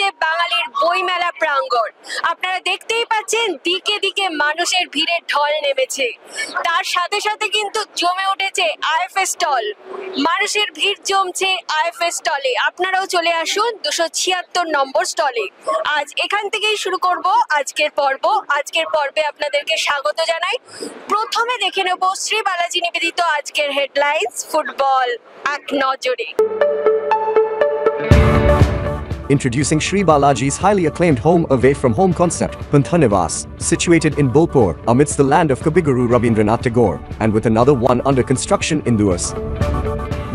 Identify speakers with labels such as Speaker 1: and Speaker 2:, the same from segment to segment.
Speaker 1: হচ্ছে বাঙালির বইমেলা প্রাঙ্গণ। আপনারা দেখতেই পাচ্ছেন দিকে দিকে মানুষের ভিড়ের ঢল নেমেছে, তার সাথে সাথে কিন্তু জমে উঠেছে আইএফএ স্টল। মানুষের ভিড় জমছে আইএফএ স্টলে। আপনারাও চলে আসুন 276 নম্বর স্টলে। আজ এখান থেকেই শুরু করব আজকের পর্ব। আজকের পর্বে আপনাদেরকে স্বাগত জানাই। প্রথমে দেখে নেব শ্রী বালাজি নিবেদিত আজকের হেডলাইন্স ফুটবল এক নজরে।
Speaker 2: Introducing Sri Balaji's highly acclaimed home away from home concept, Panthanivas, situated in Bolpur, amidst the land of Kabiguru Rabindranath Tagore, and with another one under construction in Duas.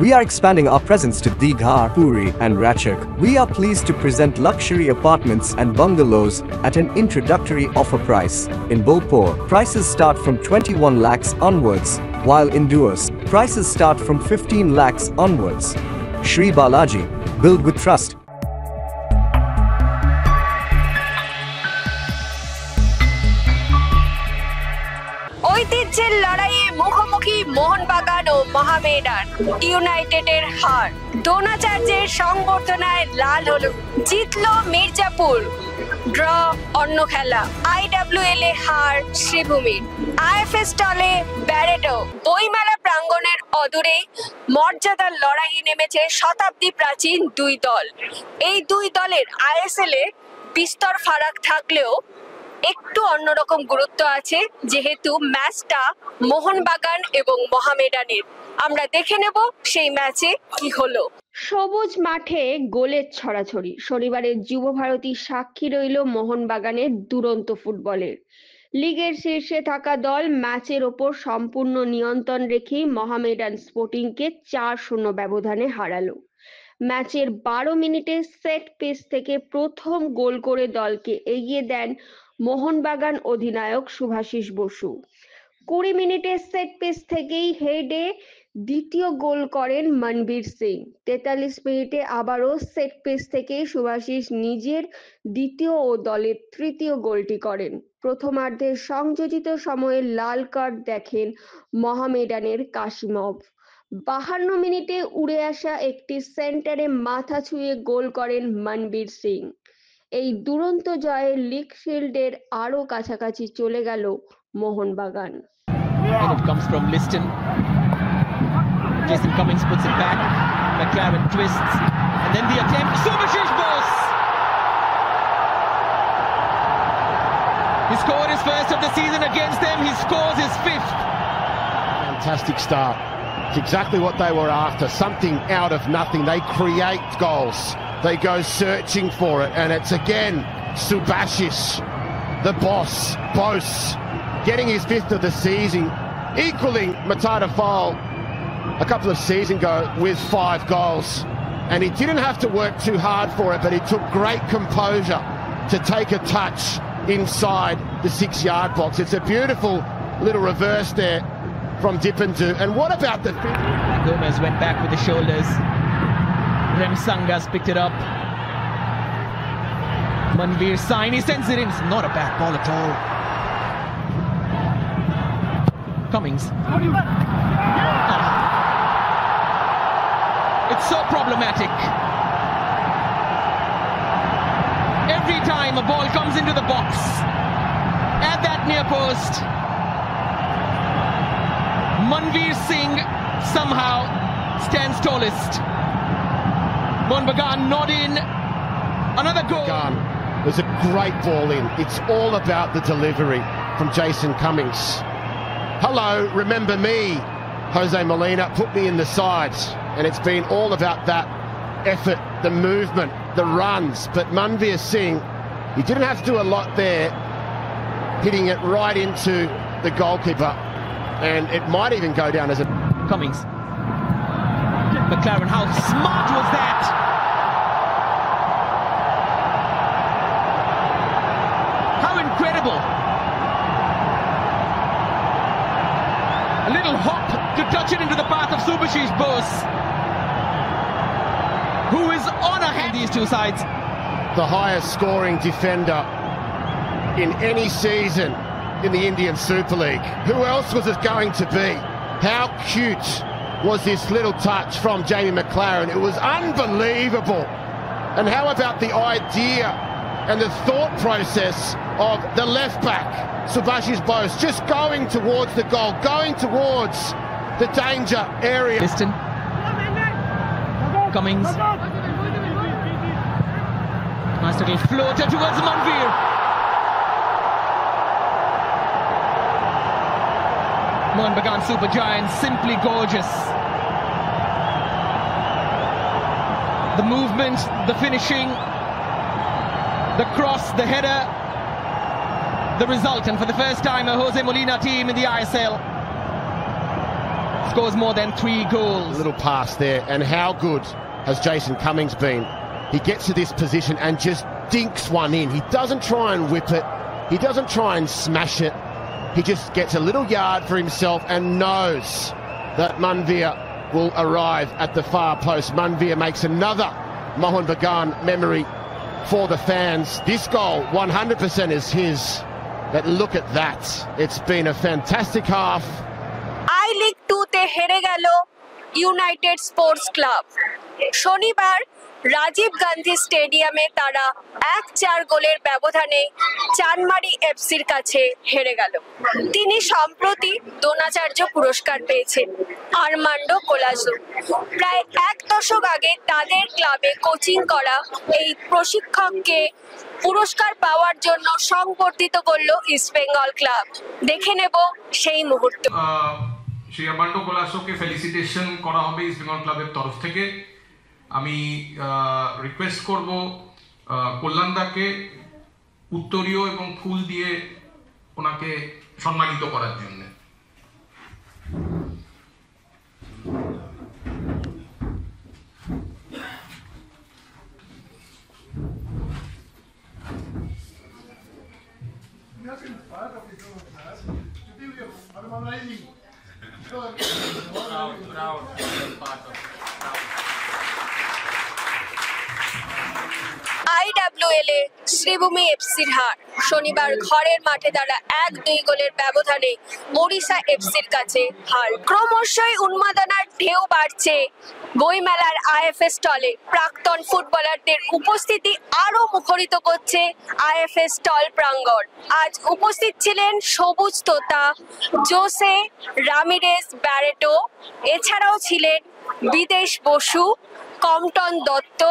Speaker 2: We are expanding our presence to Digha, Puri, and Ratchak. We are pleased to present luxury apartments and bungalows at an introductory offer price. In Bolpur, prices start from 21 lakhs onwards, while in Duas, prices start from 15 lakhs onwards. Sri Balaji, build with trust.
Speaker 1: ঐতিহ্যের লড়াইয়ে মুখোমুখি মোহনবাগান ও মোহামেডান ইউনাইটেডের হার। দ্রোণাচার্যের সংবর্ধনায় লাল হলো, জিতলো Mirzapur, draw অন্য খেলা। IWL এ হার শ্রীভূমির। IFA স্টলে ব্যারেটো। বইমেলা প্রাঙ্গণের অদূরেই মর্যাদার লড়াইয়ে নেমেছে শতাব্দী প্রাচীন দুই দল। এই দুই দলের ISL এ বিস্তর ফারাক থাকলেও একটু অন্যরকম গুরুত্ব আছে, যেহেতু ম্যাচটা মোহনবাগান এবং মোহামেডানের। আমরা দেখে নেব সেই ম্যাচে কি হলো। সবুজ মাঠে গোলের ছড়াছড়ি। শনিবারের যুব ভারতী সাক্ষী রইল মোহনবাগানের দুরন্ত ফুটবলের। লিগের শীর্ষে থাকা দল ম্যাচের ওপর সম্পূর্ণ নিয়ন্ত্রণ রেখেই মোহামেডান স্পোর্টিংকে 4-0 ব্যবধানে হারালো। ম্যাচের 12 মিনিটে সেট পিস থেকে প্রথম গোল করে দলকে এগিয়ে দেন মোহনবাগান অধিনায়ক শুভাশিস বসু। 20 মিনিটে সেট পিস থেকেই হেডে দ্বিতীয় গোল করেন মনবীর সিং। 43 মিনিটে আবারও সেট পিস থেকেই শুভাশিস নিজের দ্বিতীয় ও দলের তৃতীয় গোলটি করেন। প্রথমার্ধের সংযোজিত সময়ে লাল কার্ড দেখেন মোহামেডানের কাশিমভ। 52 মিনিটে উড়ে আসা একটি সেন্টারে মাথা ছুঁয়ে গোল করেন মনবীর সিং। এই দুরন্ত জয়ে লিগ শিল্ডের আরো কাছাকাছি চলে গেল Mohun Bagan.
Speaker 3: It comes from Liston. Jason Cummings puts it back. McLaren twists, and then the attempt. Subhashish Bose. He scored his first of the season against them. He scores his fifth.
Speaker 4: Fantastic start. It's exactly what they were after. Something out of nothing. They create goals. They go searching for it, and it's again Subhashish, the boss, Bose, getting his fifth of the season, equaling Matata Fall a couple of seasons ago with 5 goals. And he didn't have to work too hard for it, but he took great composure to take a touch inside the 6-yard box. It's a beautiful little reverse there from Dipandu. And what about the...
Speaker 3: Gomez went back with the shoulders. Rem Sangas picked it up. Manveer Sain, he sends it in. It's not a bad ball at all. Cummings. It's so problematic. Every time a ball comes into the box, at that near post, Manveer Singh somehow stands tallest. Mohanbagan not in. Another goal.
Speaker 4: There's a great ball in. It's all about the delivery from Jason Cummings. Hello, remember me? Jose Molina put me in the sides, and it's been all about that effort, the movement, the runs. But Manveer Singh, he didn't have to do a lot there, hitting it right into the goalkeeper, and it might even go down as a...
Speaker 3: Cummings. McLaren, how smart was that? How incredible. A little hop to touch it into the path of Subhashish Bose, who is on a hand these two sides.
Speaker 4: The highest scoring defender in any season in the Indian Super League. Who else was it going to be? How cute was this little touch from Jamie McLaren? It was unbelievable And how about the idea and the thought process of the left back, Subhashis Bose, just going towards the goal, going towards the danger area.
Speaker 3: Piston. Cummings. Nice little floater towards Manveer. Mohan Bagan Super Giants, simply gorgeous. The movement, the finishing, the cross, the header, the result. And for the first time, a Jose Molina team in the ISL scores more than 3 goals.
Speaker 4: A little pass there, and how good has Jason Cummings been? He gets to this position and just dinks one in. He doesn't try and whip it. He doesn't try and smash it. He just gets a little yard for himself and knows that Manveer will arrive at the far post. Manveer makes another Mohan Bagan memory for the fans. This goal 100% is his. But look at that. It's been a fantastic half.
Speaker 1: I league 2 তে হেরে গেল United sports club. শনিবার রাজীব গান্ধী স্টেডিয়ামে তারা 1-4 গোলের ব্যবধানে চানমারি এফসির কাছে হেরে গেল। তিনি সম্প্রতি দ্রোণাচার্য পুরস্কার পেয়েছেন আর্মান্ডো কোলাজো। প্রায় 1 দশক আগে তাদের ক্লাবে কোচিং করা এই প্রশিক্ষককে পুরস্কার পাওয়ার জন্য সংবর্ধিত করল ইস্ট বেঙ্গল ক্লাব। দেখে নেব সেই মুহূর্ত।
Speaker 5: শ্রী আর্মান্ডো কোলাসোকে ফেলিসিটেশন করা হবে ইস্ট বেঙ্গল ক্লাবের তরফ থেকে। আমি রিকোয়েস্ট করব কল্যাণদাকে উত্তরীয় এবং ফুল দিয়ে ওনাকে সম্মানিত করার জন্য।
Speaker 1: IWL এ শ্রীভূমি এফসির হার। শনিবার ঘরের মাঠে তারা 1-2 গোলের ব্যবধানে ওড়িশা এফসির কাছে হার। ক্রমশই উন্মাদনার ঢেউ বাড়ছে বইমেলার আইএফএ স্টলে। প্রাক্তন ফুটবলারদের উপস্থিতি আরো মুখরিত করছে আইএফএ স্টল প্রাঙ্গণ। আজ উপস্থিত ছিলেন সবুজ তোতা, জোসে রামিরেস ব্যারেটো, এছাড়াও ছিলেন বিদেশ বসু, কমটন দত্ত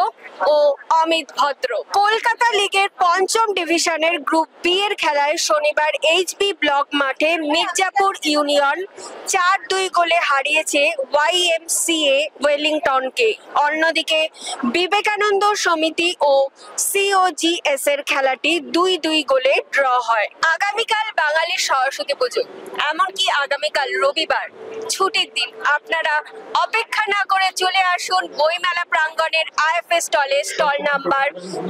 Speaker 1: ও অমিত ভদ্র। কলকাতা লিগের 5ম ডিভিশনের গ্রুপ বি এর খেলায় শনিবার এইচবি ব্লক মাঠে মির্জাপুর ইউনিয়ন 4-2 গোলে হারিয়েছে ওয়াইএমসিএ ওয়েলিংটনকে। অন্যদিকে বিবেকানন্দ সমিতি ও সিওজিএস এর খেলাটি 2-2 গোলে ড্র হয়। আগামীকাল বাঙালির সরস্বতী পুজো, এমনকি আগামীকাল রবিবার ছুটির দিন। আপনারা অপেক্ষা না করে চলে আসুন বইমেলা প্রাঙ্গণের আইএফএ স্টলে, স্টল নাম্বার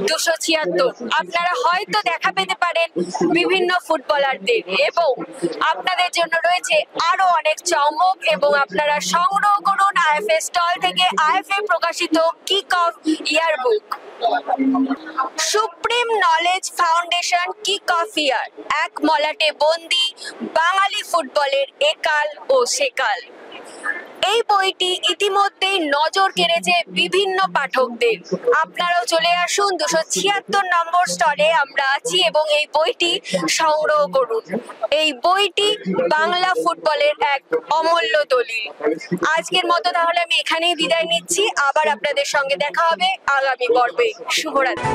Speaker 1: 276। আপনারা হয়তো দেখা পেতে পারেন বিভিন্ন ফুটবলারদের এবং আপনাদের জন্য রয়েছে আরো অনেক চমক। এবং আপনারা সংগ্রহ করুন আইএফএ স্টল থেকে আইএফএ প্রকাশিত kick off year book. Supreme knowledge foundation kick off year, এক মলাটে বন্দি বাঙালি ফুটবলের একাল ও সেকাল। এই বইটি ইতিমধ্যেই নজর কেড়েছে বিভিন্ন পাঠকদের। আপনারাও চলে আসুন 276 নম্বর স্টলে আমরা আছি এবং এই বইটি সংগ্রহ করুন। এই বইটি বাংলা ফুটবলের এক অমূল্য দলিল। আজকের মতো তাহলে আমি এখানেই বিদায় নিচ্ছি। আবার আপনাদের সঙ্গে দেখা হবে আগামী পর্বে। শুভরাত্রি।